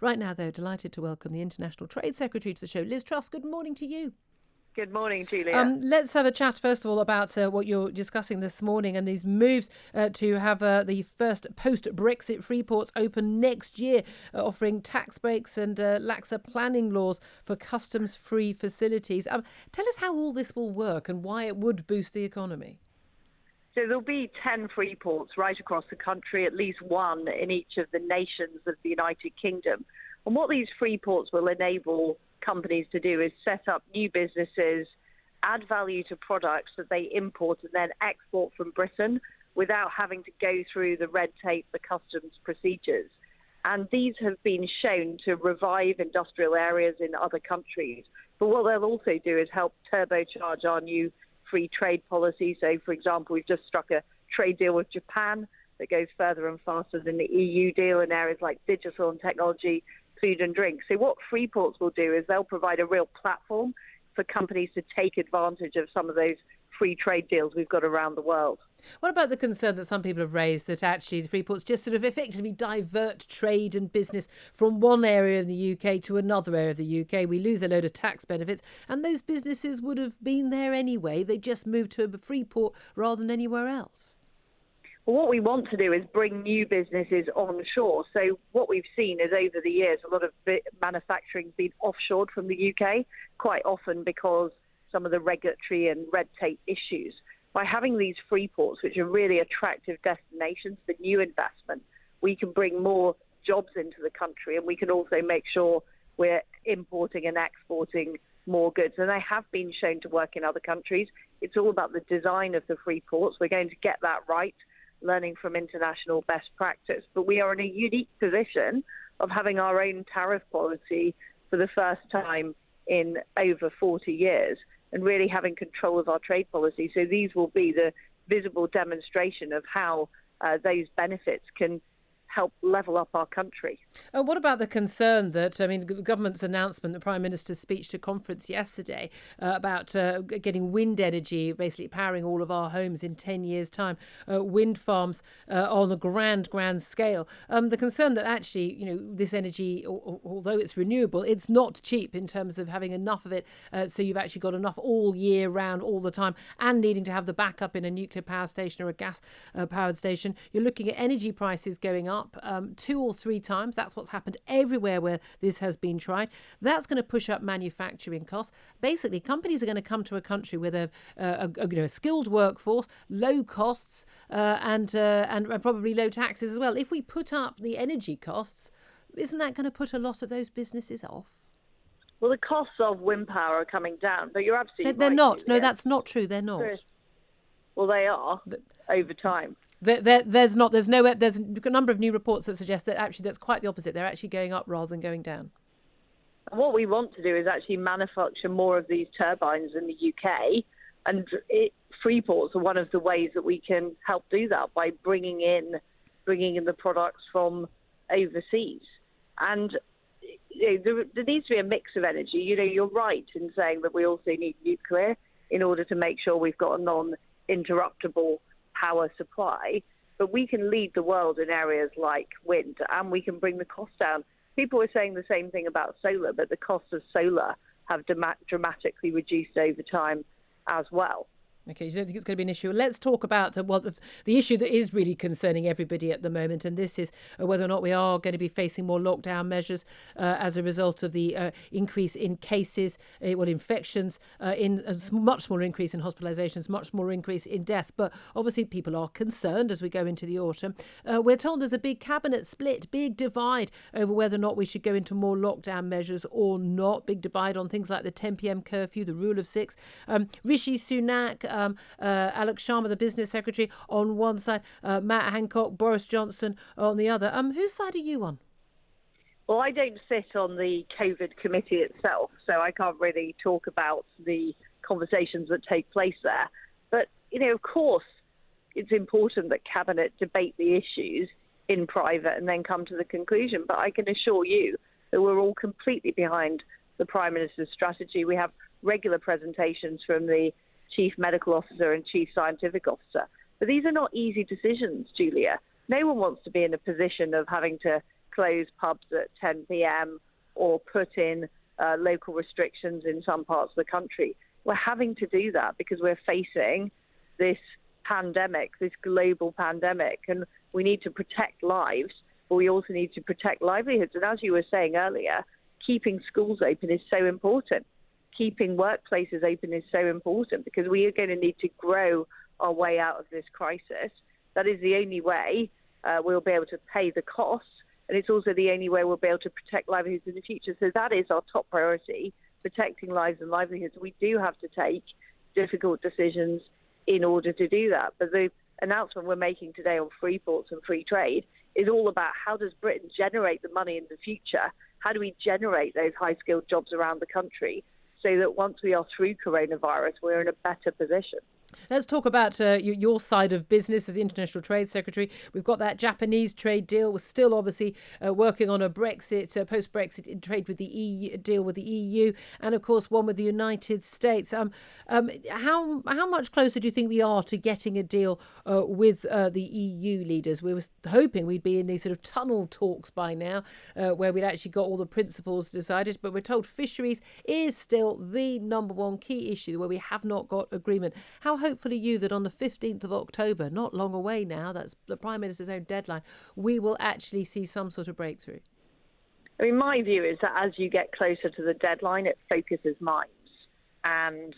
Right now, though, delighted to welcome the International Trade Secretary to the show, Liz Truss. Good morning to you. Good morning, Julia. Let's have a chat, first of all, about what you're discussing this morning and these moves to have the first post-Brexit Freeports open next year, offering tax breaks and laxer planning laws for customs-free facilities. Tell us how all this will work and why it would boost the economy. So there'll be 10 free ports right across the country, at least one in each of the nations of the United Kingdom. And what these free ports will enable companies to do is set up new businesses, add value to products that they import and then export from Britain without having to go through the red tape, the customs procedures. And these have been shown to revive industrial areas in other countries. But what they'll also do is help turbocharge our new free trade policy. So, for example, we've just struck a trade deal with Japan that goes further and faster than the EU deal in areas like digital and technology, food and drink. So what Freeports will do is they'll provide a real platform for companies to take advantage of some of those free trade deals we've got around the world. What about the concern that some people have raised that actually the free ports just sort of effectively divert trade and business from one area of the UK to another area of the UK? We lose a load of tax benefits and those businesses would have been there anyway. They just moved to a free port rather than anywhere else. Well, what we want to do is bring new businesses onshore. So what we've seen is over the years, a lot of manufacturing has been offshored from the UK, quite often because some of the regulatory and red tape issues. By having these free ports, which are really attractive destinations for new investment, we can bring more jobs into the country and we can also make sure we're importing and exporting more goods. And they have been shown to work in other countries. It's all about the design of the free ports. We're going to get that right, learning from international best practice. But we are in a unique position of having our own tariff policy for the first time in over 40 years and really having control of our trade policy. So these will be the visible demonstration of how those benefits can help level up our country. What about the concern that, the government's announcement, the Prime Minister's speech to conference yesterday about getting wind energy, basically powering all of our homes in 10 years' time, wind farms on a grand scale. The concern that actually, this energy, although it's renewable, it's not cheap in terms of having enough of it. So you've actually got enough all year round, all the time, and needing to have the backup in a nuclear power station or a gas powered station. You're looking at energy prices going up 2 or 3 times. That's what's happened everywhere where this has been tried. That's going to push up manufacturing costs. Basically, companies are going to come to a country with a skilled workforce, low costs, and probably low taxes as well. If we put up the energy costs, isn't that going to put a lot of those businesses off? Well, the costs of wind power are coming down, but you're absolutely they're right. Not. Julia. No, that's not true. They're not. Well, they are over time. There's a number of new reports that suggest that actually that's quite the opposite. They're actually going up rather than going down. And what we want to do is actually manufacture more of these turbines in the UK, and Freeports are one of the ways that we can help do that by bringing in the products from overseas. And there needs to be a mix of energy. You're right in saying that we also need nuclear in order to make sure we've got a non-interruptible power supply, but we can lead the world in areas like wind and we can bring the cost down. People are saying the same thing about solar, but the costs of solar have dramatically reduced over time as well. Okay, you don't think it's going to be an issue. Let's talk about the issue that is really concerning everybody at the moment, and this is whether or not we are going to be facing more lockdown measures as a result of the increase in cases, infections, in a much smaller increase in hospitalisations, much more increase in deaths. But obviously people are concerned as we go into the autumn. We're told there's a big cabinet split, big divide over whether or not we should go into more lockdown measures or not. Big divide on things like the 10 p.m. curfew, the rule of 6. Rishi Sunak, Alex Sharma, the business secretary, on one side, Matt Hancock, Boris Johnson on the other. Whose side are you on? Well, I don't sit on the COVID committee itself, so I can't really talk about the conversations that take place there. But, of course, it's important that Cabinet debate the issues in private and then come to the conclusion. But I can assure you that we're all completely behind the Prime Minister's strategy. We have regular presentations from the Chief Medical Officer and Chief Scientific Officer. But these are not easy decisions, Julia. No one wants to be in a position of having to close pubs at 10 p.m. or put in local restrictions in some parts of the country. We're having to do that because we're facing this pandemic, this global pandemic, and we need to protect lives, but we also need to protect livelihoods. And as you were saying earlier, keeping schools open is so important. Keeping workplaces open is so important because we are going to need to grow our way out of this crisis. That is the only way we'll be able to pay the costs, and it's also the only way we'll be able to protect livelihoods in the future. So that is our top priority, protecting lives and livelihoods. We do have to take difficult decisions in order to do that. But the announcement we're making today on Freeports and free trade is all about how does Britain generate the money in the future? How do we generate those high-skilled jobs around the country so that once we are through coronavirus, we're in a better position? Let's talk about your side of business as International Trade Secretary. We've got that Japanese trade deal. We're still obviously working on a Brexit, post-Brexit trade with the EU, deal with the EU, and of course one with the United States. How much closer do you think we are to getting a deal with the EU leaders? We were hoping we'd be in these sort of tunnel talks by now, where we'd actually got all the principles decided, but we're told fisheries is still the number one key issue where we have not got agreement. How hopeful are you that on the 15th of October, not long away now, that's the Prime Minister's own deadline, we will actually see some sort of breakthrough? I mean, my view is that as you get closer to the deadline, it focuses minds. And,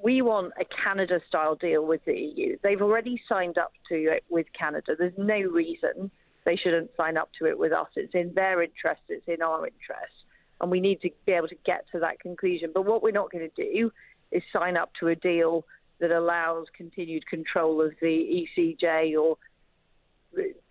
we want a Canada-style deal with the EU. They've already signed up to it with Canada. There's no reason they shouldn't sign up to it with us. It's in their interest. It's in our interest. And we need to be able to get to that conclusion. But what we're not going to do is sign up to a deal that allows continued control of the ECJ or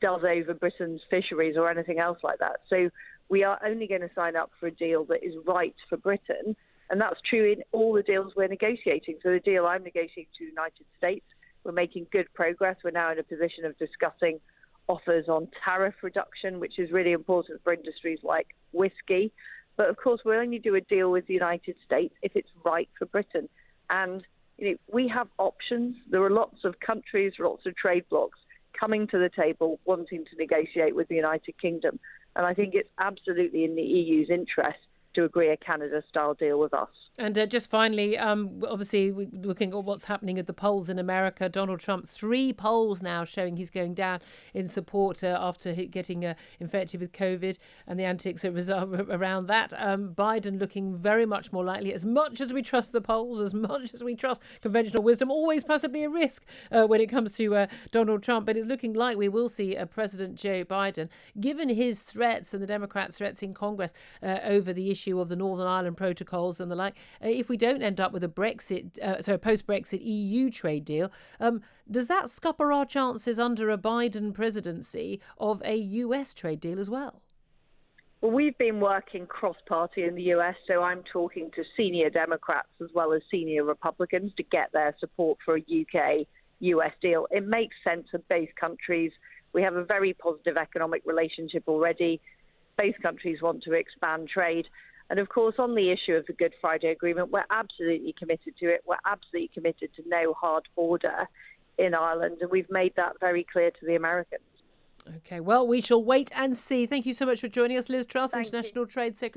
does over Britain's fisheries or anything else like that. So we are only going to sign up for a deal that is right for Britain. And that's true in all the deals we're negotiating. So the deal I'm negotiating to the United States, we're making good progress. We're now in a position of discussing offers on tariff reduction, which is really important for industries like whiskey. But of course, we'll only do a deal with the United States if it's right for Britain. And we have options. There are lots of countries, lots of trade blocs coming to the table wanting to negotiate with the United Kingdom. And I think it's absolutely in the EU's interest to agree a Canada-style deal with us. And just finally, obviously, we're looking at what's happening at the polls in America. Donald Trump, 3 polls now showing he's going down in support after getting infected with COVID and the antics around that. Biden looking very much more likely. As much as we trust the polls, as much as we trust conventional wisdom, always possibly a risk when it comes to Donald Trump. But it's looking like we will see President Joe Biden, given his threats and the Democrats' threats in Congress over the issue of the Northern Ireland protocols and the like. If we don't end up with a post-Brexit EU trade deal, does that scupper our chances under a Biden presidency of a US trade deal as well? Well, we've been working cross-party in the US, so I'm talking to senior Democrats as well as senior Republicans to get their support for a UK-US deal. It makes sense for both countries. We have a very positive economic relationship already. Both countries want to expand trade. And of course, on the issue of the Good Friday Agreement, we're absolutely committed to it. We're absolutely committed to no hard border in Ireland. And we've made that very clear to the Americans. OK, well, we shall wait and see. Thank you so much for joining us, Liz Truss, International Trade Secretary.